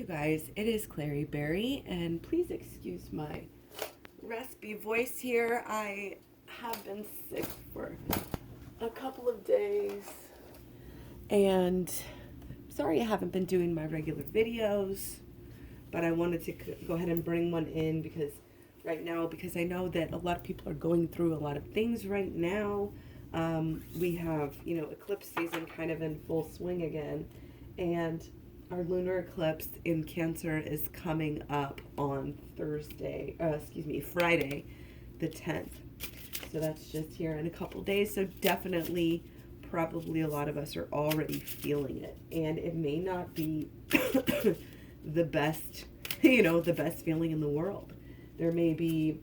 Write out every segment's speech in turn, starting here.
you guys, it is Klairee Berry, and please excuse my raspy voice here. I have been sick for a couple of days, and sorry I haven't been doing my regular videos, but I wanted to go ahead and bring one in because I know that a lot of people are going through a lot of things right now. We have, eclipse season kind of in full swing again, and our lunar eclipse in Cancer is coming up on Friday, the 10th. So that's just here in a couple days. So definitely, probably a lot of us are already feeling it. And it may not be the best, the best feeling in the world. There may be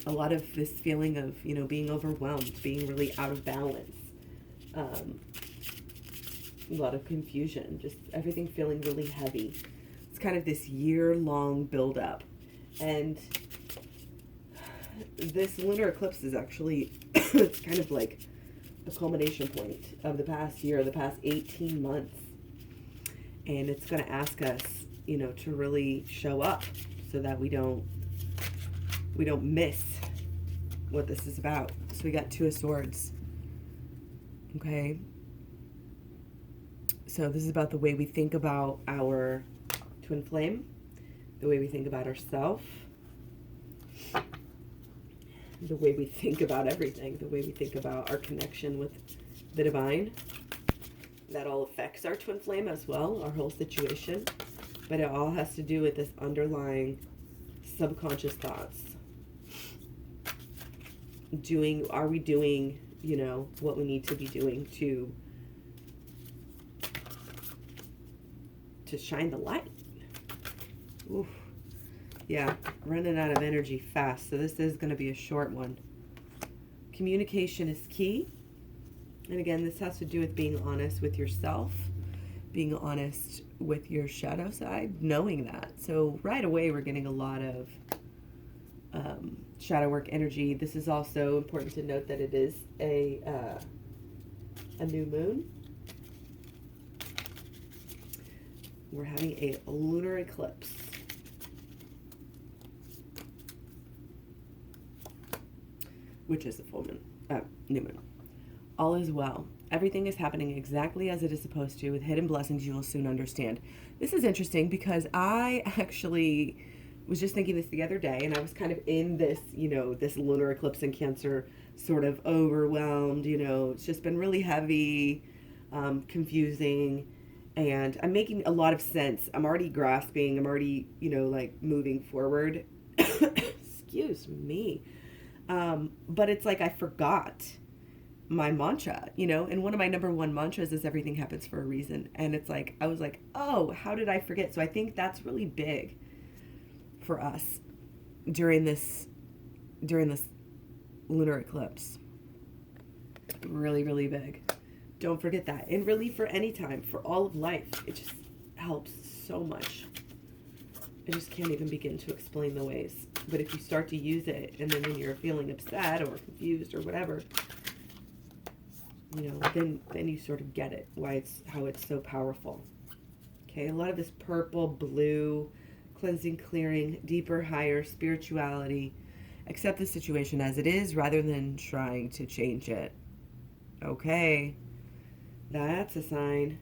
a lot of this feeling of, being overwhelmed, being really out of balance. A lot of confusion, just everything feeling really heavy. It's kind of this year-long buildup. And this lunar eclipse is actually, it's kind of like a culmination point of the past year, the past 18 months. And it's going to ask us, to really show up so that we don't miss what this is about. So we got Two of Swords. Okay. So this is about the way we think about our twin flame, the way we think about ourselves, the way we think about everything, the way we think about our connection with the divine. That all affects our twin flame as well, our whole situation. But it all has to do with this underlying subconscious thoughts. Are we doing, what we need to be doing to shine the light? Oof. Yeah, running out of energy fast. So this is going to be a short one. Communication is key. And again, this has to do with being honest with yourself, being honest with your shadow side, knowing that. So right away, we're getting a lot of shadow work energy. This is also important to note that it is a new moon. We're having a lunar eclipse. Which is a full moon, new moon. All is well. Everything is happening exactly as it is supposed to. With hidden blessings, you will soon understand. This is interesting because I actually was just thinking this the other day, and I was kind of in this, this lunar eclipse in Cancer, sort of overwhelmed, it's just been really heavy, confusing. And I'm making a lot of sense. I'm already grasping. I'm already, moving forward. Excuse me. But it's like I forgot my mantra, and one of my number one mantras is everything happens for a reason. And it's like, I was like, oh, how did I forget? So I think that's really big for us during this lunar eclipse. Really, really big. Don't forget that. And really for any time, for all of life, it just helps so much. I just can't even begin to explain the ways. But if you start to use it, and then when you're feeling upset or confused or whatever, then you sort of get it, how it's so powerful. Okay, a lot of this purple, blue, cleansing, clearing, deeper, higher, spirituality. Accept the situation as it is rather than trying to change it. Okay. That's a sign.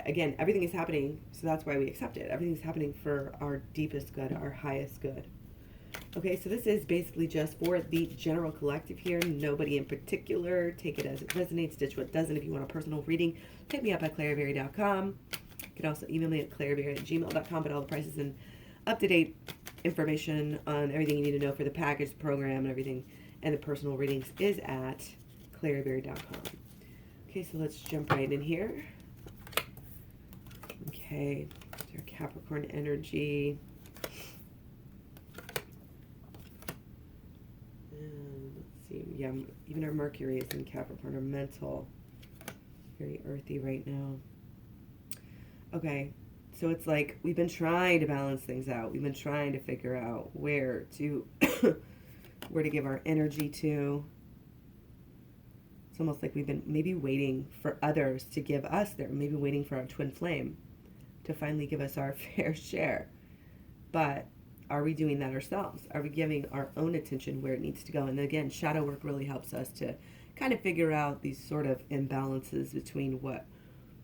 Again, everything is happening, so that's why we accept it. Everything's happening for our deepest good, our highest good. Okay, so this is basically just for the general collective here, nobody in particular. Take it as it resonates, ditch what doesn't. If you want a personal reading, hit me up at klaireeberry.com. You can also email me at klaireeberry@gmail.com, but all the prices and up-to-date information on everything you need to know for the package, the program, and everything, and the personal readings is at klaireeberry.com. Okay, so let's jump right in here. Okay, our Capricorn energy. And let's see, yeah, even our Mercury is in Capricorn, our mental. Very earthy right now. Okay, so it's like we've been trying to balance things out. We've been trying to figure out where to give our energy to. It's almost like we've been maybe waiting for others to give us maybe waiting for our twin flame to finally give us our fair share. But are we doing that ourselves? Are we giving our own attention where it needs to go? And again, shadow work really helps us to kind of figure out these sort of imbalances between what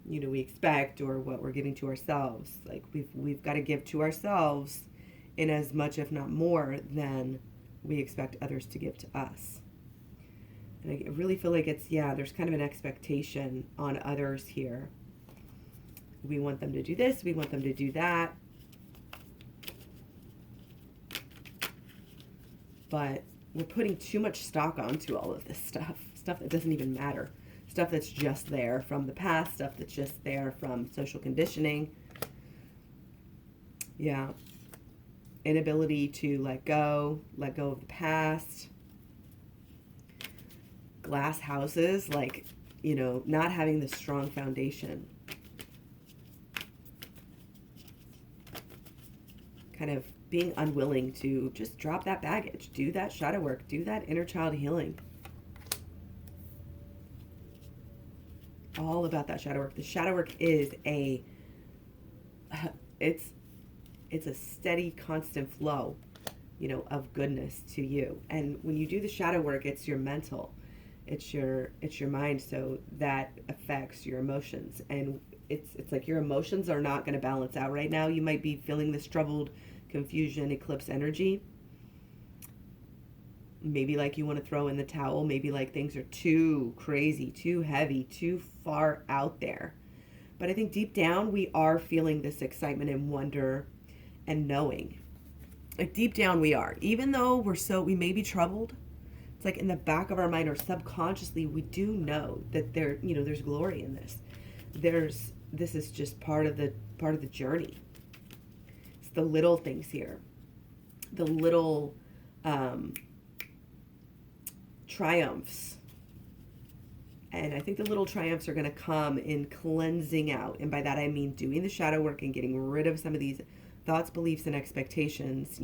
we expect or what we're giving to ourselves. Like we've got to give to ourselves in as much, if not more, than we expect others to give to us. And I really feel like there's kind of an expectation on others here. We want them to do this, we want them to do that. But we're putting too much stock onto all of this stuff that doesn't even matter. Stuff that's just there from the past, stuff that's just there from social conditioning. Yeah. Inability to let go of the past. Glass houses, not having the strong foundation. Kind of being unwilling to just drop that baggage, do that shadow work, do that inner child healing. All about that shadow work. The shadow work is it's a steady, constant flow, of goodness to you. And when you do the shadow work, it's your mental, it's your mind, so that affects your emotions. And it's like your emotions are not going to balance out right now. You might be feeling this troubled, confusion, eclipse energy. Maybe like you want to throw in the towel. Maybe like things are too crazy, too heavy, too far out there. But I think deep down we are feeling this excitement and wonder and knowing. Like deep down we are. Even though we may be troubled, it's like in the back of our mind or subconsciously we do know that there's glory in this. This is just part of the journey. It's the little things here. The little triumphs. And I think the little triumphs are going to come in cleansing out. And by that I mean doing the shadow work and getting rid of some of these thoughts, beliefs, and expectations,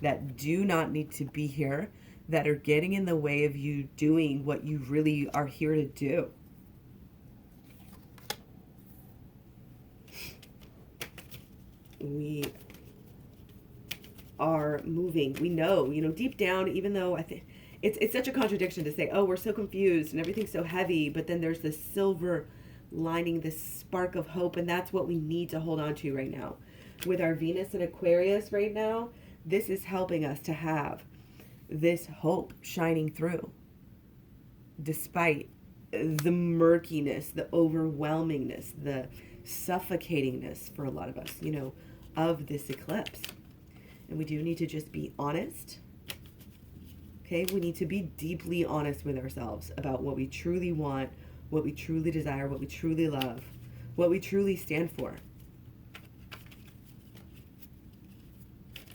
that do not need to be here, that are getting in the way of you doing what you really are here to do. We are moving. We know, deep down, even though I think it's such a contradiction to say, oh, we're so confused and everything's so heavy, but then there's this silver lining, this spark of hope, and that's what we need to hold on to right now. With our Venus and Aquarius right now, this is helping us to have this hope shining through, despite the murkiness, the overwhelmingness, the suffocatingness for a lot of us, of this eclipse. And we do need to just be honest. Okay, we need to be deeply honest with ourselves about what we truly want, what we truly desire, what we truly love, what we truly stand for.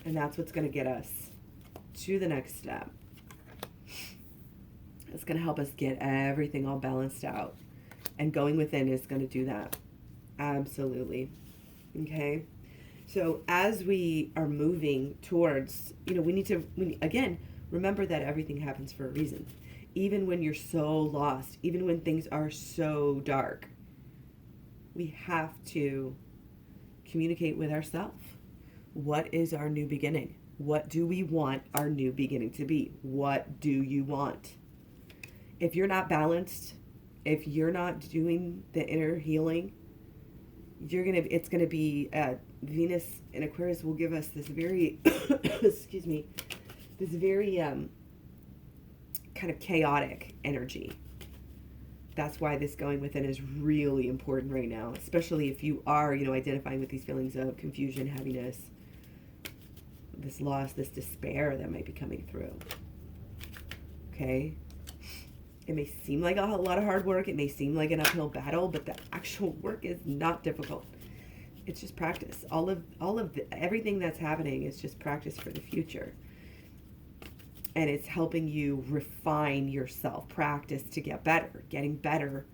And that's what's going to get us to the next step. It's going to help us get everything all balanced out. And going within is going to do that. Absolutely. Okay? So as we are moving towards, we need to, again, remember that everything happens for a reason. Even when you're so lost, even when things are so dark, we have to communicate with ourselves. What is our new beginning? What do we want our new beginning to be? What do you want? If you're not balanced, if you're not doing the inner healing, it's gonna be Venus in Aquarius will give us this very excuse me, this very kind of chaotic energy. That's why this going within is really important right now, especially if you are, identifying with these feelings of confusion, heaviness, this loss, this despair that might be coming through. Okay? It may seem like a lot of hard work. It may seem like an uphill battle, but the actual work is not difficult. It's just practice. Everything that's happening is just practice for the future. And it's helping you refine yourself, practice to get better, getting better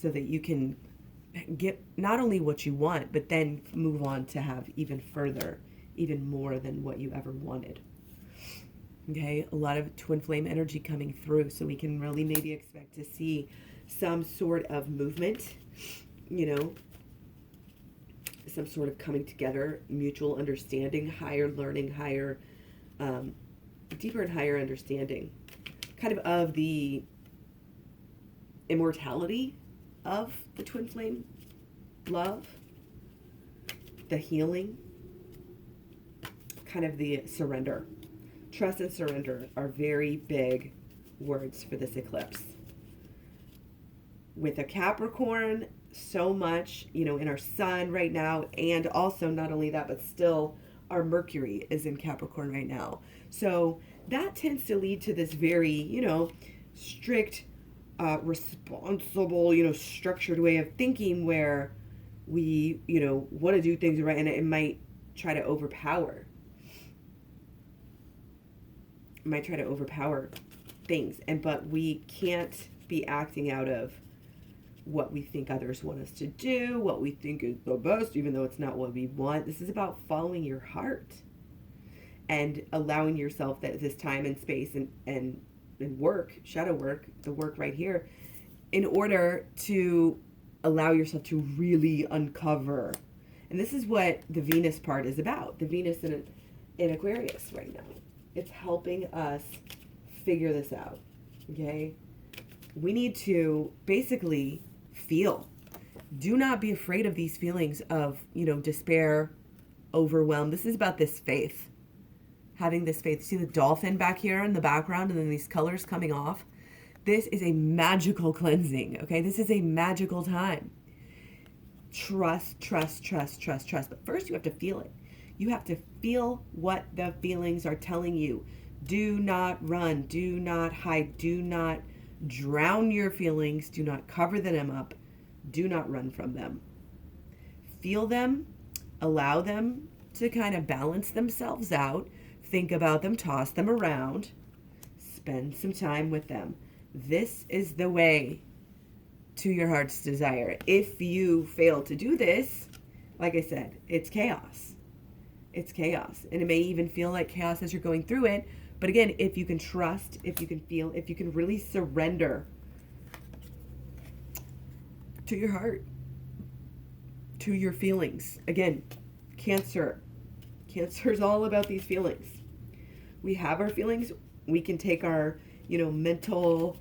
so that you can get not only what you want, but then move on to have even further, even more than what you ever wanted. Okay, a lot of twin flame energy coming through, so we can really maybe expect to see some sort of movement, some sort of coming together, mutual understanding, higher learning, higher, deeper and higher understanding, kind of the immortality of the twin flame love, the healing, kind of the surrender. Trust and surrender are very big words for this eclipse. With a Capricorn, so much, in our sun right now, and also not only that, but still our Mercury is in Capricorn right now. So that tends to lead to this very, strict, responsible, structured way of thinking where we, want to do things right, and it might try to overpower. Things, but we can't be acting out of what we think others want us to do, what we think is the best, even though it's not what we want. This is about following your heart and allowing yourself that this time and space and work, shadow work, the work right here, in order to allow yourself to really uncover. And this is what the Venus part is about. The Venus in Aquarius right now. It's helping us figure this out, okay? We need to basically feel. Do not be afraid of these feelings of, despair, overwhelm. This is about this faith. Having this faith. See the dolphin back here in the background and then these colors coming off? This is a magical cleansing, okay? This is a magical time. Trust. But first you have to feel it. You have to feel what the feelings are telling you. Do not run. Do not hide. Do not drown your feelings. Do not cover them up. Do not run from them. Feel them. Allow them to kind of balance themselves out. Think about them. Toss them around. Spend some time with them. This is the way to your heart's desire. If you fail to do this, like I said, it's chaos. It's chaos. And it may even feel like chaos as you're going through it. But again, if you can trust, if you can feel, if you can really surrender to your heart, to your feelings. Again, Cancer. Cancer is all about these feelings. We have our feelings. We can take our, mental,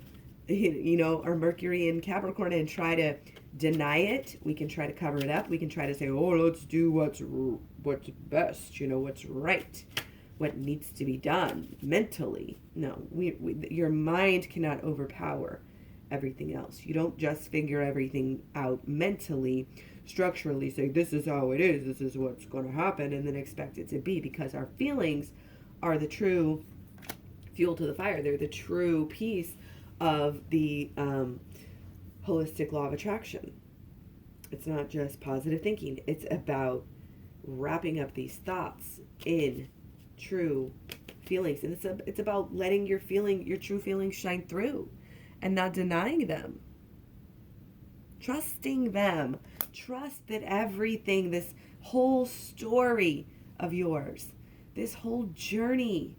our Mercury in Capricorn and try to deny it. We can try to cover it up. We can try to say, oh, let's do what's best, what's right, what needs to be done mentally. No, your mind cannot overpower everything else. You don't just figure everything out mentally, structurally, say this is how it is, this is what's going to happen, and then expect it to be, because our feelings are the true fuel to the fire. They're the true piece of the holistic law of attraction. It's not just positive thinking. It's about wrapping up these thoughts in true feelings. And it's about letting your true feelings shine through and not denying them. Trusting them. Trust that everything, this whole story of yours, this whole journey,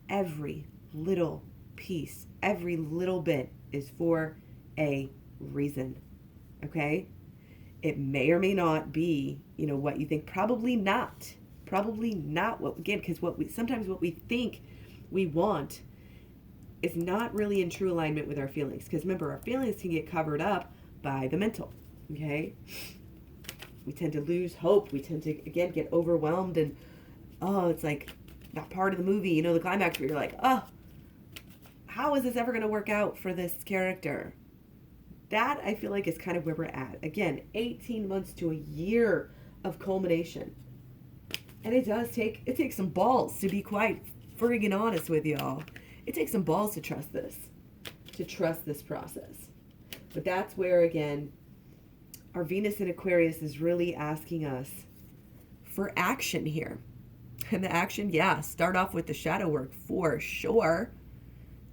every little piece, every little bit is for a reason. Okay? It may or may not be, what you think. Probably not what, again, because sometimes what we think we want is not really in true alignment with our feelings. Because remember, our feelings can get covered up by the mental. Okay? We tend to lose hope. We tend to, again, get overwhelmed, and it's like that part of the movie, the climax where you're like, how is this ever going to work out for this character? That, I feel like, is kind of where we're at. Again, 18 months to a year of culmination. And it takes some balls, to be quite friggin' honest with y'all. It takes some balls to trust this process. But that's where, again, our Venus in Aquarius is really asking us for action here. And the action, start off with the shadow work for sure.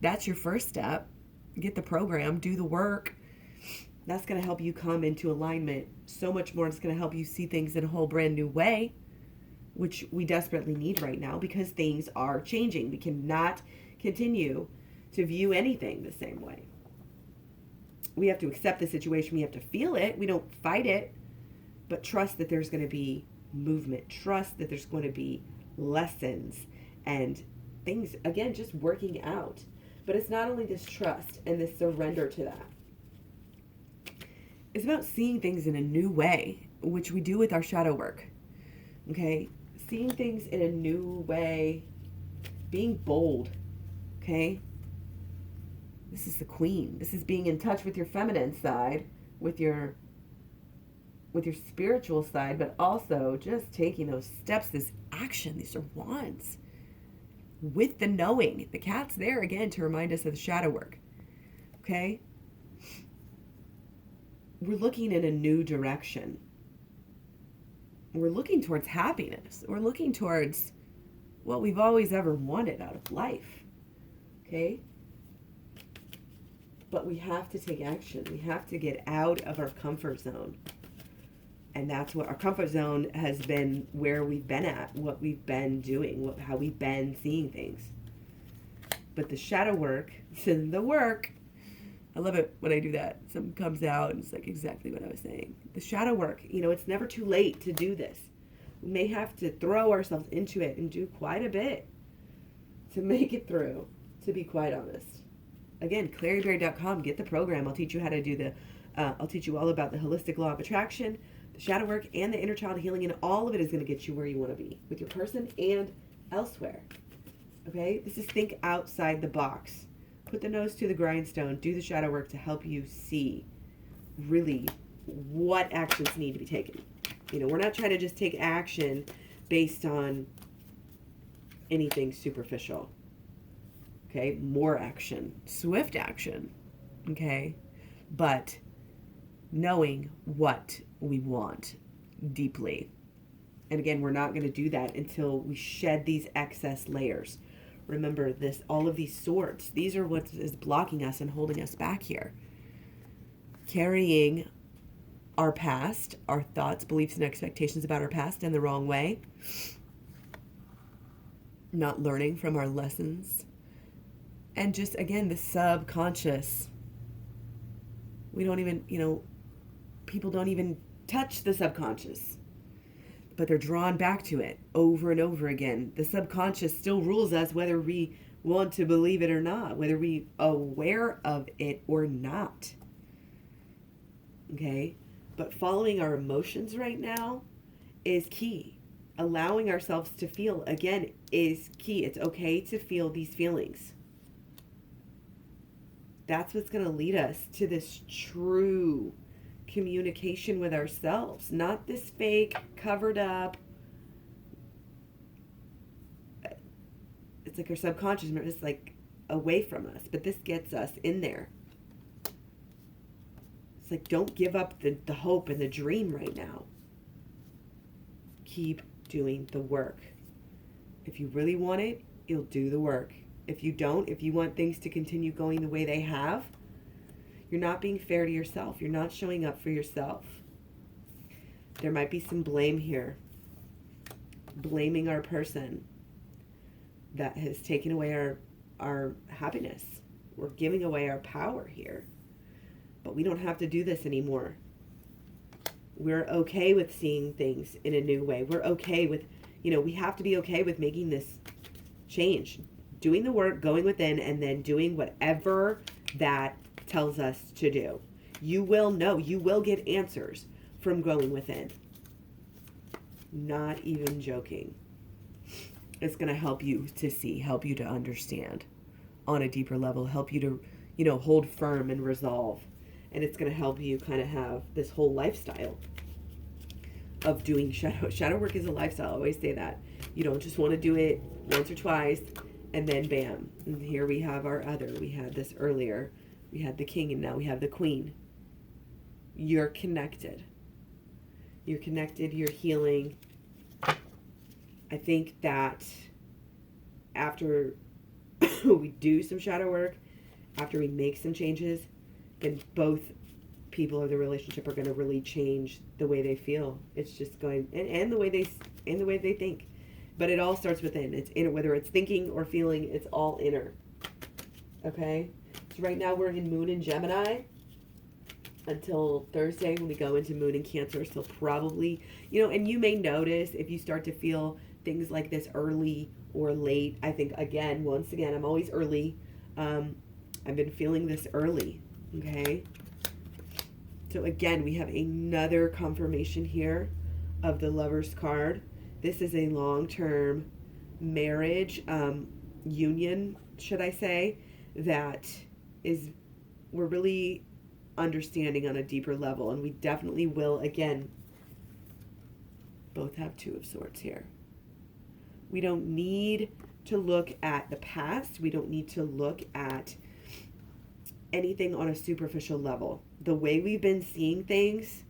That's your first step. Get the program, do the work. That's going to help you come into alignment so much more. It's going to help you see things in a whole brand new way, which we desperately need right now because things are changing. We cannot continue to view anything the same way. We have to accept the situation. We have to feel it. We don't fight it. but trust that there's going to be movement. Trust that there's going to be lessons and things, again, just working out. But it's not only this trust and this surrender to that. It's about seeing things in a new way, which we do with our shadow work. Okay? Seeing things in a new way, being bold. Okay? This is the queen. This is being in touch with your feminine side, with your spiritual side, but also just taking those steps, this action. These are wands. With the knowing. The cat's there again to remind us of the shadow work. Okay? We're looking in a new direction. We're looking towards happiness. We're looking towards what we've always ever wanted out of life. Okay? But we have to take action. We have to get out of our comfort zone. And that's what our comfort zone has been, where we've been at, what we've been doing, how we've been seeing things. But the shadow work, the work, I love it when I do that. Something comes out and it's like exactly what I was saying. The shadow work, it's never too late to do this. We may have to throw ourselves into it and do quite a bit to make it through, to be quite honest. Again, ClaireeBerry.com, get the program. I'll teach you how to do I'll teach you all about the holistic law of attraction, the shadow work, and the inner child healing, and all of it is going to get you where you want to be with your person and elsewhere. Okay? This is think outside the box. Put the nose to the grindstone, do the shadow work to help you see really what actions need to be taken. We're not trying to just take action based on anything superficial. Okay? More action. Swift action. Okay? But knowing what we want deeply. And again, we're not going to do that until we shed these excess layers. Remember this, all of these swords, these are what is blocking us and holding us back here. Carrying our past, our thoughts, beliefs, and expectations about our past in the wrong way. Not learning from our lessons. And just, again, the subconscious. We don't even, people don't even touch the subconscious. But they're drawn back to it over and over again. The subconscious still rules us whether we want to believe it or not, whether we're aware of it or not. Okay? But following our emotions right now is key. Allowing ourselves to feel, again, is key. It's okay to feel these feelings. That's what's going to lead us to this true communication with ourselves, not this fake, covered up. It's like our subconscious is like away from us, but this gets us in there. It's like, don't give up the hope and the dream right now. Keep doing the work. If you really want it, you'll do the work. If you don't, if you want things to continue going the way they have, you're not being fair to yourself. You're not showing up for yourself. There might be some blame here. Blaming our person that has taken away our happiness. We're giving away our power here. But we don't have to do this anymore. We're okay with seeing things in a new way. We're okay with, we have to be okay with making this change. Doing the work, going within, and then doing whatever that tells us to do. You will know, you will get answers from going within. Not even joking. It's going to help you to see, help you to understand on a deeper level, help you to, hold firm and resolve. And it's going to help you kind of have this whole lifestyle of doing shadow. Shadow work is a lifestyle. I always say that. You don't just want to do it once or twice and then bam. And here we have our other. We had this earlier. We had the king and now we have the queen. You're connected. You're connected. You're healing. I think that after we do some shadow work, after we make some changes, then both people of the relationship are going to really change the way they feel. It's just going and the way they think. But it all starts within. It's inner, whether it's thinking or feeling, it's all inner. Okay? So right now we're in Moon in Gemini. until Thursday when we go into Moon in Cancer. So probably, and you may notice if you start to feel things like this early or late. I think, once again, I'm always early. I've been feeling this early, okay? So again, we have another confirmation here of the Lover's card. This is a long-term marriage, union, should I say, that we're really understanding on a deeper level, and we definitely will, again, both have Two of Swords here. We don't need to look at the past. We don't need to look at anything on a superficial level. The way we've been seeing things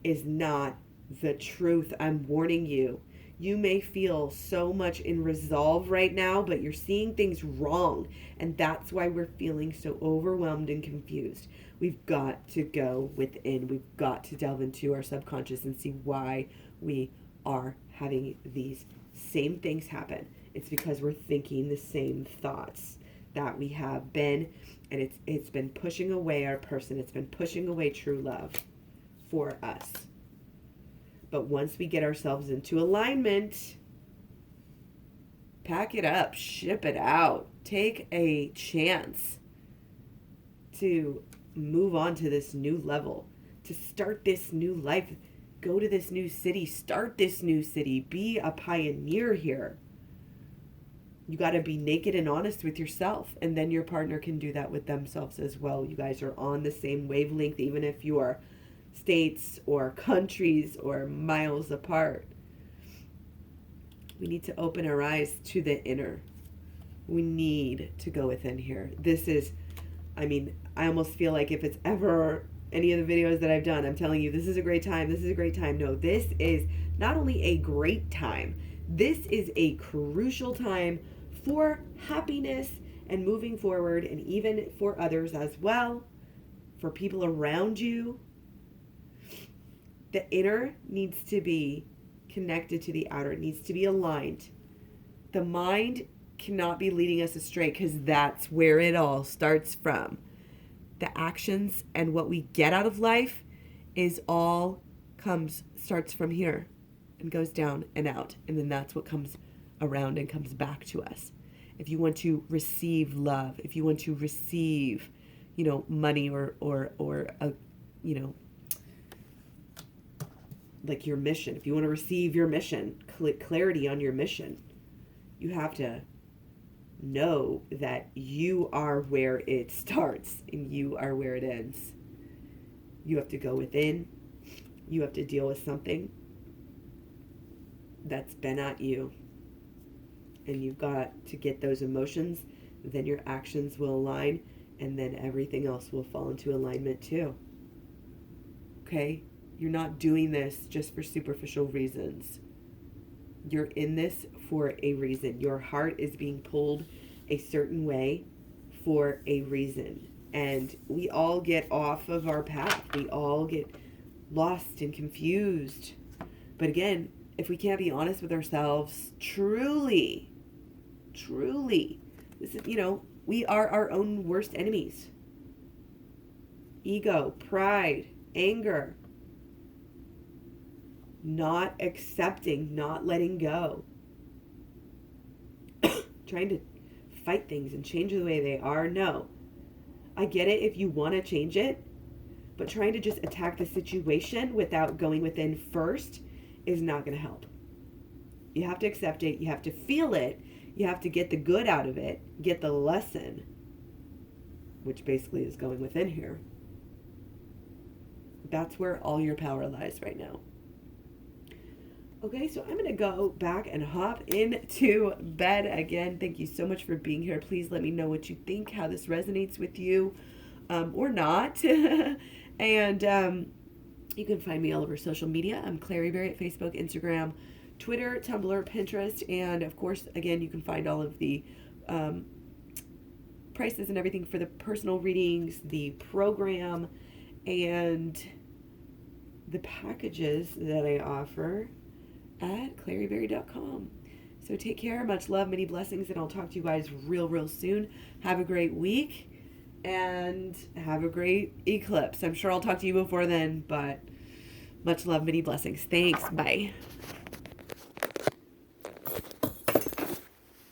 is not the truth. I'm warning you. You may feel so much in resolve right now, but you're seeing things wrong. And that's why we're feeling so overwhelmed and confused. We've got to go within. We've got to delve into our subconscious and see why we are having these same things happen. It's because we're thinking the same thoughts that we have been, and it's been pushing away our person. It's been pushing away true love for us. But once we get ourselves into alignment, pack it up, ship it out, take a chance to move on to this new level, to start this new life, go to this new city, start this new city, be a pioneer here. You got to be naked and honest with yourself, and then your partner can do that with themselves as well. You guys are on the same wavelength, even if you are states or countries or miles apart. We need to open our eyes to the inner. We need to go within here. This is, I almost feel like if it's ever any of the videos that I've done, I'm telling you, this is a great time. This is a great time. No, this is not only a great time, this is a crucial time for happiness and moving forward, and even for others as well, for people around you. The inner needs to be connected to the outer. It needs to be aligned. The mind cannot be leading us astray, because that's where it all starts from. The actions and what we get out of life starts from here and goes down and out. And then that's what comes around and comes back to us. If you want to receive love, if you want to receive, money or like your mission, if you want to receive your mission, clarity on your mission, you have to know that you are where it starts and you are where it ends. You have to go within. You have to deal with something that's been at you, and you've got to get those emotions. Then your actions will align, and then everything else will fall into alignment too. Okay? You're not doing this just for superficial reasons. You're in this for a reason. Your heart is being pulled a certain way for a reason. And we all get off of our path. We all get lost and confused. But again, if we can't be honest with ourselves, truly, this is, we are our own worst enemies. Ego, pride, anger, not accepting, not letting go, trying to fight things and change the way they are. No, I get it if you want to change it, but trying to just attack the situation without going within first is not going to help. You have to accept it. You have to feel it. You have to get the good out of it, get the lesson, which basically is going within here. That's where all your power lies right now. Okay, so I'm going to go back and hop into bed again. Thank you so much for being here. Please let me know what you think, how this resonates with you, or not. And you can find me all over social media. I'm Klairee Berry at Facebook, Instagram, Twitter, Tumblr, Pinterest, and of course, again, you can find all of the prices and everything for the personal readings, the program, and the packages that I offer at klaireeberry.com. So take care, much love, many blessings, and I'll talk to you guys real soon. Have a great week, and have a great eclipse. I'm sure I'll talk to you before then, but much love, many blessings. Thanks. Bye.